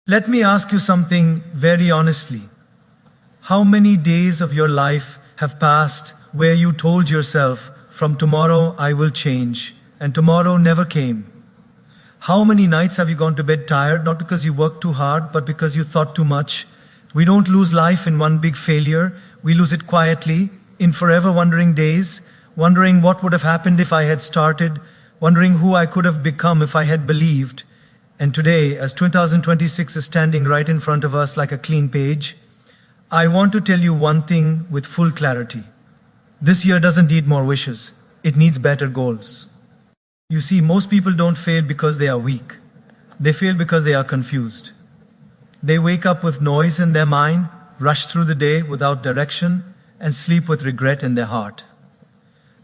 Let me ask you something very honestly. How many days of your life have passed where you told yourself, from tomorrow I will change, and tomorrow never came? How many nights have you gone to bed tired, not because you worked too hard, but because you thought too much? We don't lose life in one big failure, we lose it quietly, in forever wondering days, wondering what would have happened if I had started, wondering who I could have become if I had believed. And today, as 2026 is standing right in front of us like a clean page, I want to tell you one thing with full clarity. This year doesn't need more wishes, it needs better goals. You see, most people don't fail because they are weak. They fail because they are confused. They wake up with noise in their mind, rush through the day without direction, and sleep with regret in their heart.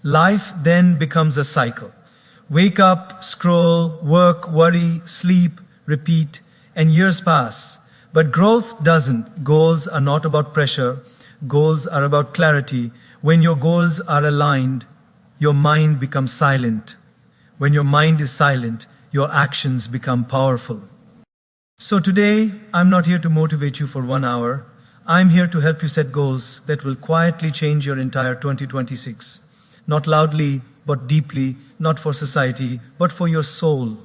Life then becomes a cycle. Wake up, scroll, work, worry, sleep, repeat, and years pass. But growth doesn't. Goals are not about pressure. Goals are about clarity. When your goals are aligned, your mind becomes silent. When your mind is silent, your actions become powerful. So today, I'm not here to motivate you for 1 hour. I'm here to help you set goals that will quietly change your entire 2026. Not loudly, but deeply, not for society, but for your soul.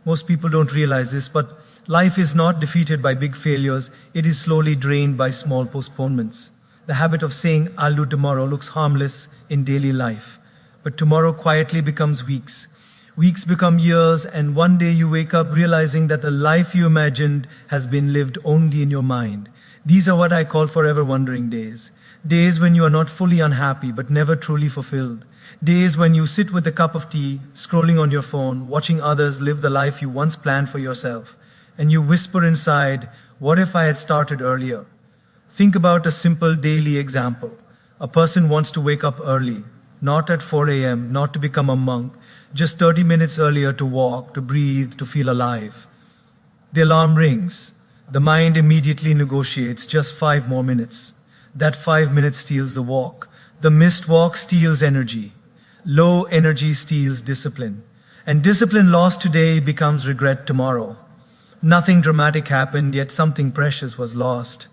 Most people don't realize this, but life is not defeated by big failures, it is slowly drained by small postponements. The habit of saying, I'll do tomorrow, looks harmless in daily life. But tomorrow quietly becomes weeks. Weeks become years, and one day you wake up realizing that the life you imagined has been lived only in your mind. These are what I call forever wandering days. Days when you are not fully unhappy, but never truly fulfilled. Days when you sit with a cup of tea, scrolling on your phone, watching others live the life you once planned for yourself. And you whisper inside, what if I had started earlier? Think about a simple daily example. A person wants to wake up early, not at 4 a.m., not to become a monk, just 30 minutes earlier to walk, to breathe, to feel alive. The alarm rings. The mind immediately negotiates just 5 more minutes. That 5 minutes steals the walk. The missed walk steals energy. Low energy steals discipline. And discipline lost today becomes regret tomorrow. Nothing dramatic happened, yet something precious was lost.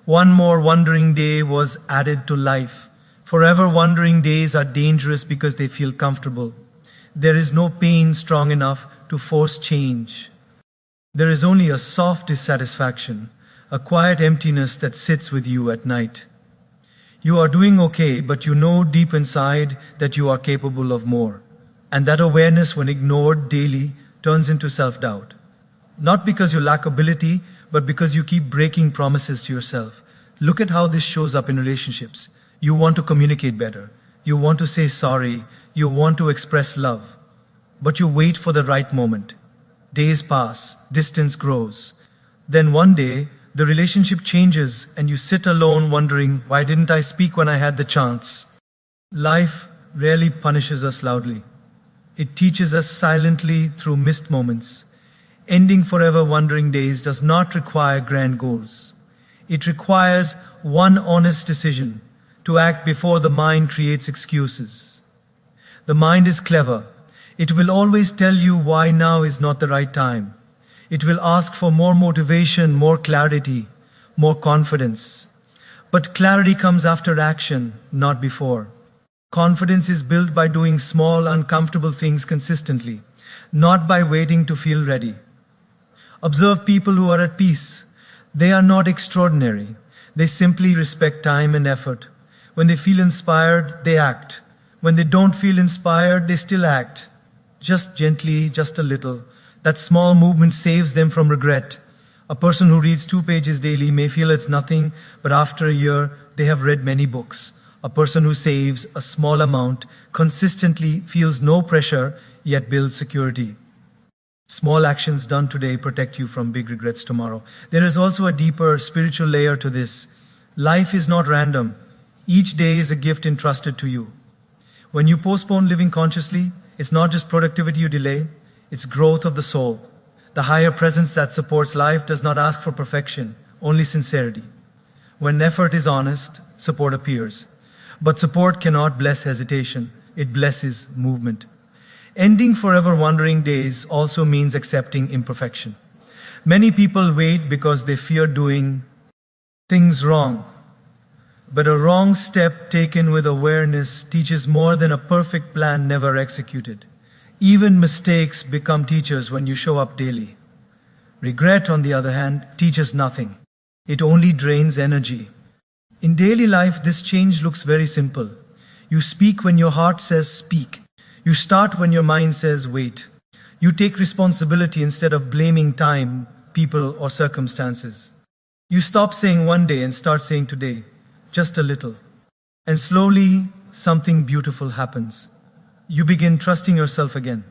One more wandering day was added to life. Forever wandering days are dangerous because they feel comfortable. There is no pain strong enough to force change. There is only a soft dissatisfaction, a quiet emptiness that sits with you at night. You are doing okay, but you know deep inside that you are capable of more. And that awareness, when ignored daily, turns into self-doubt. Not because you lack ability, but because you keep breaking promises to yourself. Look at how this shows up in relationships. You want to communicate better. You want to say sorry. You want to express love. But you wait for the right moment. Days pass, distance grows. Then one day, the relationship changes and you sit alone wondering, why didn't I speak when I had the chance? Life rarely punishes us loudly. It teaches us silently through missed moments. Ending forever wandering days does not require grand goals. It requires one honest decision to act before the mind creates excuses. The mind is clever. It will always tell you why now is not the right time. It will ask for more motivation, more clarity, more confidence. But clarity comes after action, not before. Confidence is built by doing small, uncomfortable things consistently, not by waiting to feel ready. Observe people who are at peace. They are not extraordinary. They simply respect time and effort. When they feel inspired, they act. When they don't feel inspired, they still act. Just gently, just a little. That small movement saves them from regret. A person who reads 2 pages daily may feel it's nothing, but after a year, they have read many books. A person who saves a small amount consistently feels no pressure, yet builds security. Small actions done today protect you from big regrets tomorrow. There is also a deeper spiritual layer to this. Life is not random. Each day is a gift entrusted to you. When you postpone living consciously, it's not just productivity you delay, it's growth of the soul. The higher presence that supports life does not ask for perfection, only sincerity. When effort is honest, support appears. But support cannot bless hesitation, it blesses movement. Ending forever wandering days also means accepting imperfection. Many people wait because they fear doing things wrong. But a wrong step taken with awareness teaches more than a perfect plan never executed. Even mistakes become teachers when you show up daily. Regret, on the other hand, teaches nothing. It only drains energy. In daily life, this change looks very simple. You speak when your heart says speak. You start when your mind says wait. You take responsibility instead of blaming time, people, or circumstances. You stop saying one day and start saying today, just a little. And slowly, something beautiful happens. You begin trusting yourself again.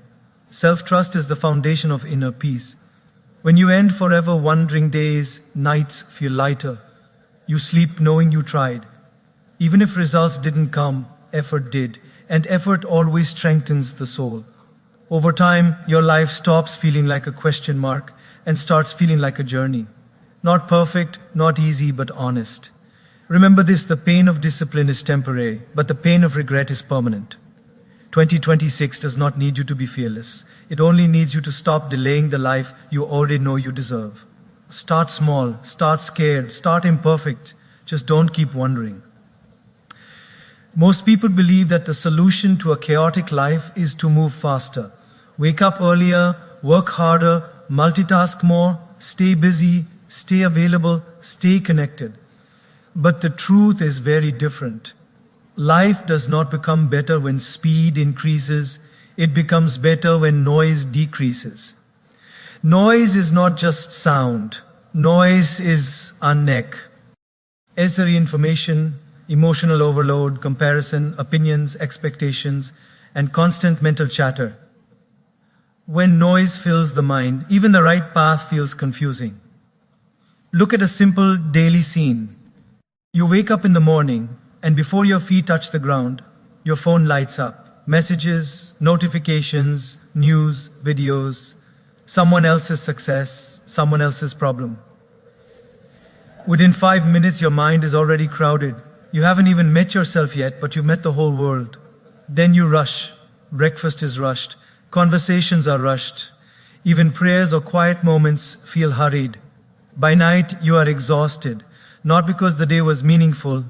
Self-trust is the foundation of inner peace. When you end forever wondering days, nights feel lighter. You sleep knowing you tried. Even if results didn't come, effort did, and effort always strengthens the soul. Over time, your life stops feeling like a question mark and starts feeling like a journey. Not perfect, not easy, but honest. Remember this, the pain of discipline is temporary, but the pain of regret is permanent. 2026 does not need you to be fearless. It only needs you to stop delaying the life you already know you deserve. Start small, start scared, start imperfect. Just don't keep wondering. Most people believe that the solution to a chaotic life is to move faster. Wake up earlier, work harder, multitask more, stay busy, stay available, stay connected. But the truth is very different. Life does not become better when speed increases. It becomes better when noise decreases. Noise is not just sound. Noise is unnecessary information, emotional overload, comparison, opinions, expectations, and constant mental chatter. When noise fills the mind, even the right path feels confusing. Look at a simple daily scene. You wake up in the morning, and before your feet touch the ground, your phone lights up. Messages, notifications, news, videos, someone else's success, someone else's problem. Within 5 minutes, your mind is already crowded. You haven't even met yourself yet, but you've met the whole world. Then you rush. Breakfast is rushed. Conversations are rushed. Even prayers or quiet moments feel hurried. By night, you are exhausted, not because the day was meaningful,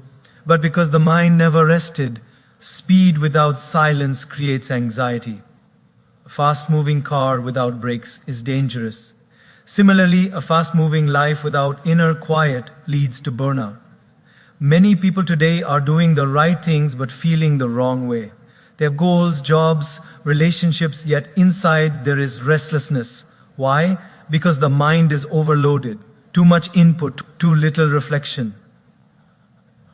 but because the mind never rested. Speed without silence creates anxiety. A fast-moving car without brakes is dangerous. Similarly, a fast-moving life without inner quiet leads to burnout. Many people today are doing the right things but feeling the wrong way. They have goals, jobs, relationships, yet inside there is restlessness. Why? Because the mind is overloaded. Too much input, too little reflection.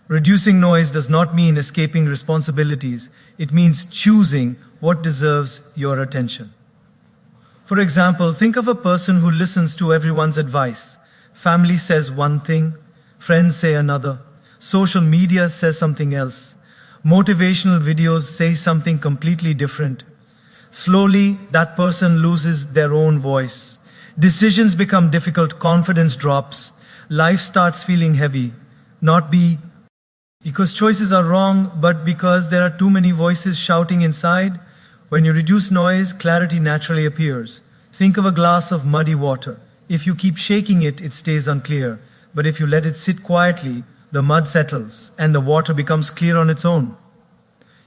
Reducing noise does not mean escaping responsibilities. It means choosing what deserves your attention. For example, think of a person who listens to everyone's advice. Family says one thing, friends say another, social media says something else, motivational videos say something completely different. Slowly, that person loses their own voice. Decisions become difficult, confidence drops, life starts feeling heavy, not because choices are wrong, but because there are too many voices shouting inside. When you reduce noise, clarity naturally appears. Think of a glass of muddy water. If you keep shaking it, it stays unclear. But if you let it sit quietly, the mud settles and the water becomes clear on its own.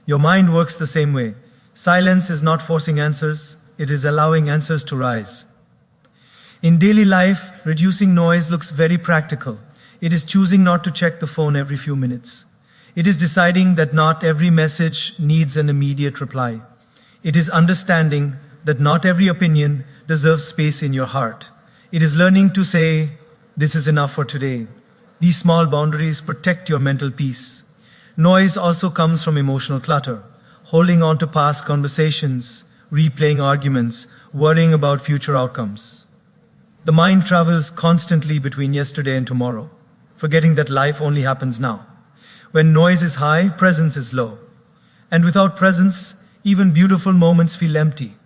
Your mind works the same way. Silence is not forcing answers, it is allowing answers to rise. In daily life, reducing noise looks very practical. It is choosing not to check the phone every few minutes. It is deciding that not every message needs an immediate reply. It is understanding that not every opinion deserves space in your heart. It is learning to say, "This is enough for today." These small boundaries protect your mental peace. Noise also comes from emotional clutter, holding on to past conversations, replaying arguments, worrying about future outcomes. The mind travels constantly between yesterday and tomorrow, forgetting that life only happens now. When noise is high, presence is low. And without presence, even beautiful moments feel empty.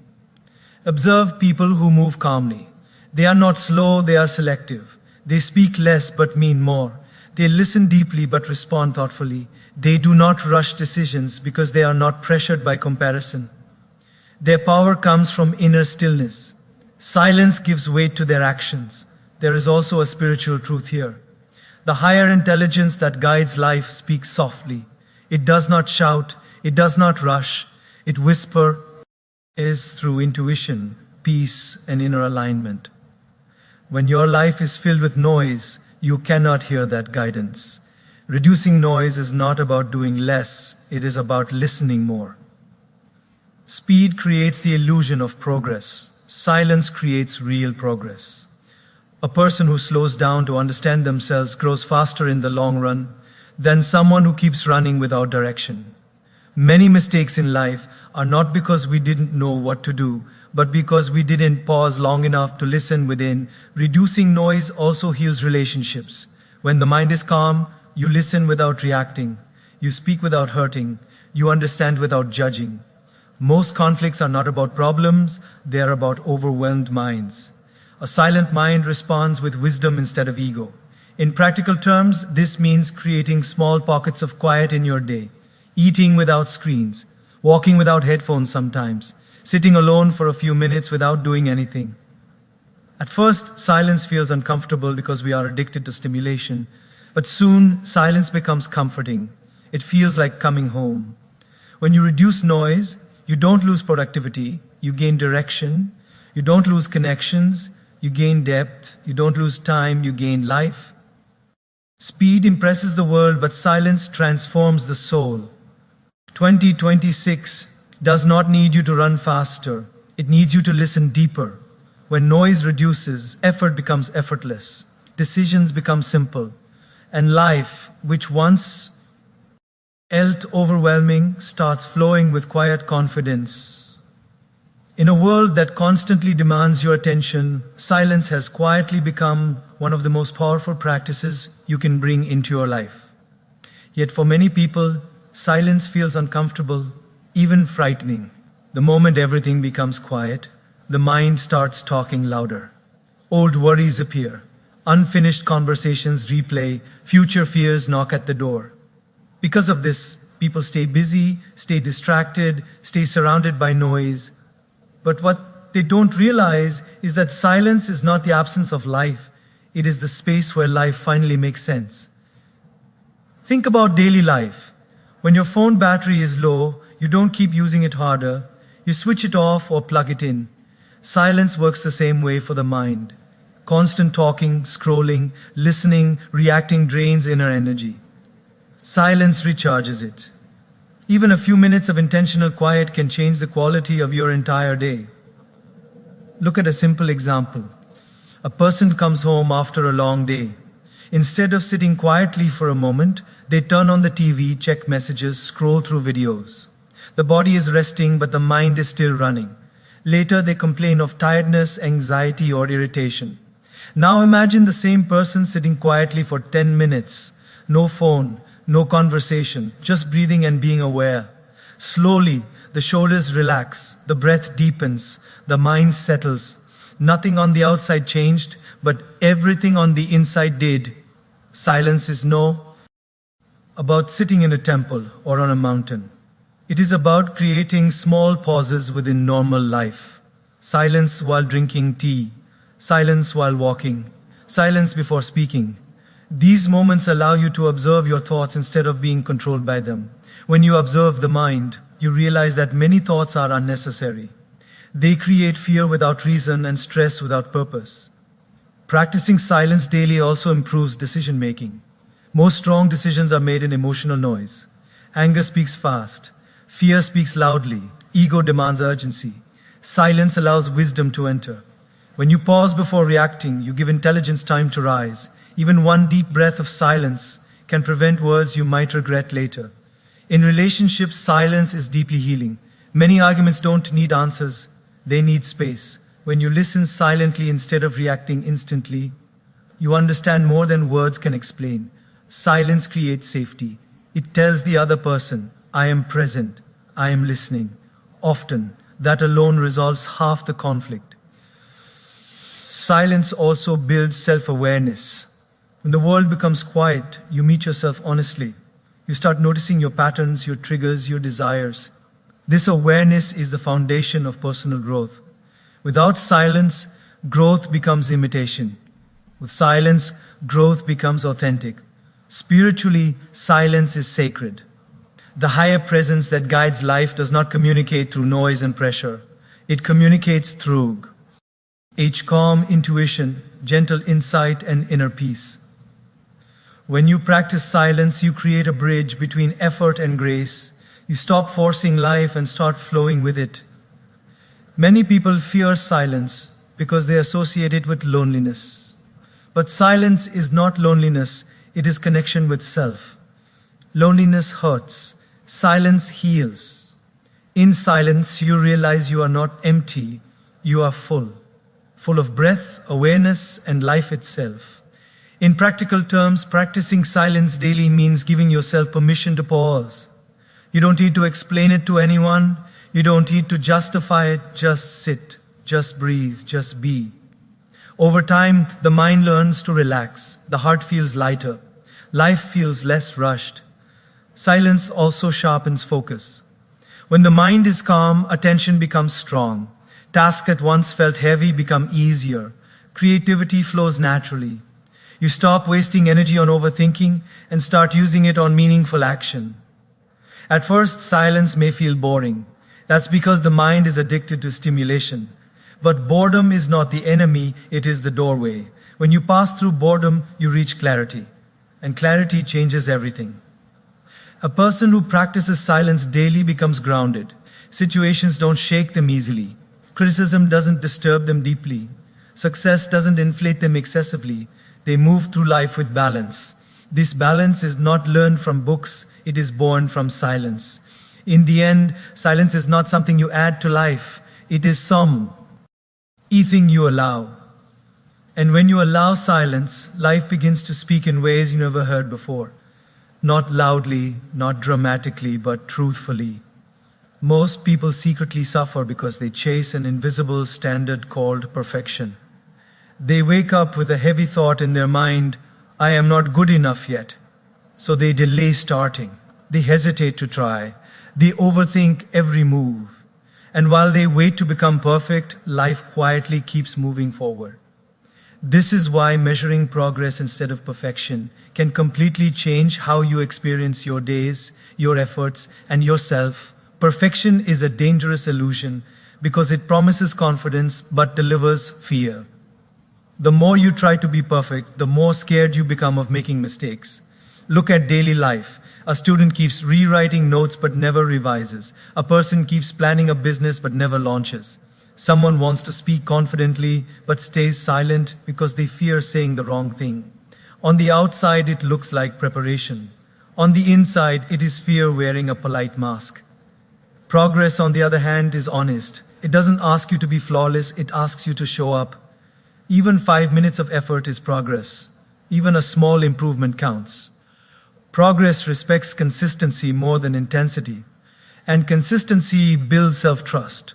Observe people who move calmly. They are not slow, they are selective. They speak less but mean more. They listen deeply but respond thoughtfully. They do not rush decisions because they are not pressured by comparison. Their power comes from inner stillness. Silence gives weight to their actions. There is also a spiritual truth here. The higher intelligence that guides life speaks softly. It does not shout, it does not rush, it whispers through intuition, peace, and inner alignment. When your life is filled with noise, you cannot hear that guidance. Reducing noise is not about doing less, it is about listening more. Speed creates the illusion of progress. Silence creates real progress. A person who slows down to understand themselves grows faster in the long run than someone who keeps running without direction. Many mistakes in life are not because we didn't know what to do, but because we didn't pause long enough to listen within. Reducing noise also heals relationships. When the mind is calm, you listen without reacting. You speak without hurting. You understand without judging. Most conflicts are not about problems, they are about overwhelmed minds. A silent mind responds with wisdom instead of ego. In practical terms, this means creating small pockets of quiet in your day, eating without screens, walking without headphones sometimes, sitting alone for a few minutes without doing anything. At first, silence feels uncomfortable because we are addicted to stimulation, but soon silence becomes comforting. It feels like coming home. When you reduce noise, you don't lose productivity, you gain direction. You don't lose connections, you gain depth. You don't lose time, you gain life. Speed impresses the world, but silence transforms the soul. 2026 does not need you to run faster. It needs you to listen deeper. When noise reduces, effort becomes effortless. Decisions become simple. And life, which once felt overwhelming, starts flowing with quiet confidence. In a world that constantly demands your attention, silence has quietly become one of the most powerful practices you can bring into your life. Yet for many people, silence feels uncomfortable, even frightening. The moment everything becomes quiet, the mind starts talking louder. Old worries appear. Unfinished conversations replay. Future fears knock at the door. Because of this, people stay busy, stay distracted, stay surrounded by noise. But what they don't realize is that silence is not the absence of life. It is the space where life finally makes sense. Think about daily life. When your phone battery is low, you don't keep using it harder. You switch it off or plug it in. Silence works the same way for the mind. Constant talking, scrolling, listening, reacting drains inner energy. Silence recharges it. Even a few minutes of intentional quiet can change the quality of your entire day. Look at a simple example. A person comes home after a long day. Instead of sitting quietly for a moment, they turn on the TV, check messages, scroll through videos. The body is resting, but the mind is still running. Later, they complain of tiredness, anxiety, or irritation. Now imagine the same person sitting quietly for 10 minutes. No phone, no conversation, just breathing and being aware. Slowly, the shoulders relax, the breath deepens, the mind settles. Nothing on the outside changed, but everything on the inside did. Silence is no about sitting in a temple or on a mountain. It is about creating small pauses within normal life. Silence while drinking tea, silence while walking, silence before speaking. These moments allow you to observe your thoughts instead of being controlled by them. When you observe the mind, you realize that many thoughts are unnecessary. They create fear without reason and stress without purpose. Practicing silence daily also improves decision making. Most strong decisions are made in emotional noise. Anger speaks fast. Fear speaks loudly. Ego demands urgency. Silence allows wisdom to enter. When you pause before reacting, you give intelligence time to rise. Even one deep breath of silence can prevent words you might regret later. In relationships, silence is deeply healing. Many arguments don't need answers, they need space. When you listen silently instead of reacting instantly, you understand more than words can explain. Silence creates safety. It tells the other person, I am present, I am listening. Often, that alone resolves half the conflict. Silence also builds self-awareness. When the world becomes quiet, you meet yourself honestly. You start noticing your patterns, your triggers, your desires. This awareness is the foundation of personal growth. Without silence, growth becomes imitation. With silence, growth becomes authentic. Spiritually, silence is sacred. The higher presence that guides life does not communicate through noise and pressure. It communicates through each calm intuition, gentle insight, and inner peace. When you practice silence, you create a bridge between effort and grace. You stop forcing life and start flowing with it. Many people fear silence because they associate it with loneliness. But silence is not loneliness, it is connection with self. Loneliness hurts, silence heals. In silence, you realize you are not empty, you are full of breath, awareness, and life itself. In practical terms, practicing silence daily means giving yourself permission to pause. You don't need to explain it to anyone. You don't need to justify it. Just sit, just breathe, just be. Over time, the mind learns to relax. The heart feels lighter. Life feels less rushed. Silence also sharpens focus. When the mind is calm, attention becomes strong. Tasks that once felt heavy become easier. Creativity flows naturally. You stop wasting energy on overthinking and start using it on meaningful action. At first, silence may feel boring. That's because the mind is addicted to stimulation. But boredom is not the enemy, it is the doorway. When you pass through boredom, you reach clarity. And clarity changes everything. A person who practices silence daily becomes grounded. Situations don't shake them easily. Criticism doesn't disturb them deeply. Success doesn't inflate them excessively. They move through life with balance. This balance is not learned from books, it is born from silence. In the end, silence is not something you add to life, it is something you allow. And when you allow silence, life begins to speak in ways you never heard before. Not loudly, not dramatically, but truthfully. Most people secretly suffer because they chase an invisible standard called perfection. They wake up with a heavy thought in their mind, I am not good enough yet. So they delay starting. They hesitate to try. They overthink every move. And while they wait to become perfect, life quietly keeps moving forward. This is why measuring progress instead of perfection can completely change how you experience your days, your efforts, and yourself. Perfection is a dangerous illusion because it promises confidence but delivers fear. The more you try to be perfect, the more scared you become of making mistakes. Look at daily life. A student keeps rewriting notes but never revises. A person keeps planning a business but never launches. Someone wants to speak confidently but stays silent because they fear saying the wrong thing. On the outside, it looks like preparation. On the inside, it is fear wearing a polite mask. Progress, on the other hand, is honest. It doesn't ask you to be flawless, it asks you to show up. Even 5 minutes of effort is progress. Even a small improvement counts. Progress respects consistency more than intensity. And consistency builds self-trust.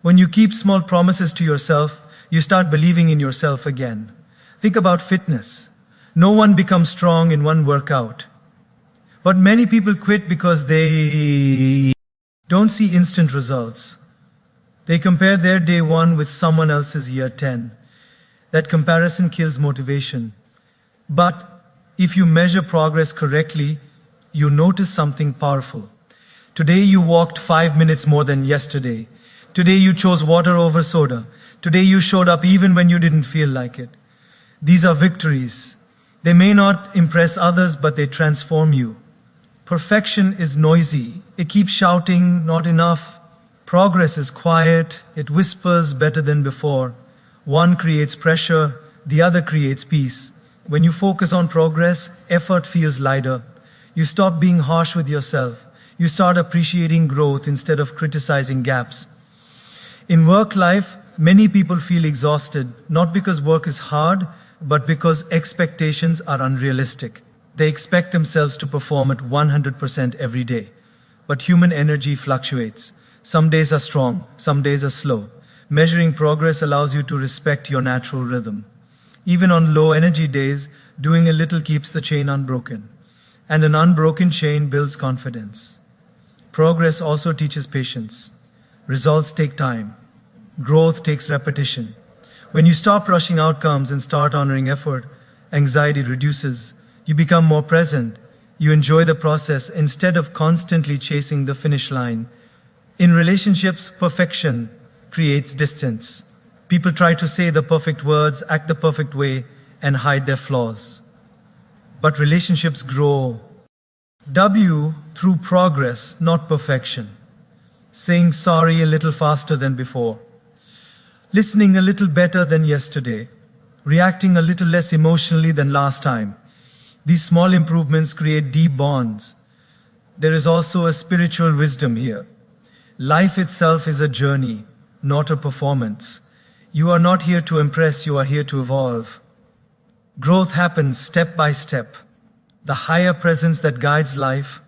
When you keep small promises to yourself, you start believing in yourself again. Think about fitness. No one becomes strong in one workout. But many people quit because they don't see instant results. They compare their day 1 with someone else's year 10. That comparison kills motivation. But if you measure progress correctly, you notice something powerful. Today you walked 5 minutes more than yesterday. Today you chose water over soda. Today you showed up even when you didn't feel like it. These are victories. They may not impress others, but they transform you. Perfection is noisy. It keeps shouting, not enough. Progress is quiet. It whispers better than before. One creates pressure, the other creates peace. When you focus on progress, effort feels lighter. You stop being harsh with yourself. You start appreciating growth instead of criticizing gaps. In work life, many people feel exhausted, not because work is hard, but because expectations are unrealistic. They expect themselves to perform at 100% every day. But human energy fluctuates. Some days are strong, some days are slow. Measuring progress allows you to respect your natural rhythm. Even on low energy days, doing a little keeps the chain unbroken. And an unbroken chain builds confidence. Progress also teaches patience. Results take time. Growth takes repetition. When you stop rushing outcomes and start honoring effort, anxiety reduces. You become more present. You enjoy the process instead of constantly chasing the finish line. In relationships, perfection creates distance. People try to say the perfect words, act the perfect way, and hide their flaws. But relationships grow through progress, not perfection. Saying sorry a little faster than before, listening a little better than yesterday, reacting a little less emotionally than last time. These small improvements create deep bonds. There is also a spiritual wisdom here. Life itself is a journey, not a performance. You are not here to impress, you are here to evolve. Growth happens step by step. The higher presence that guides life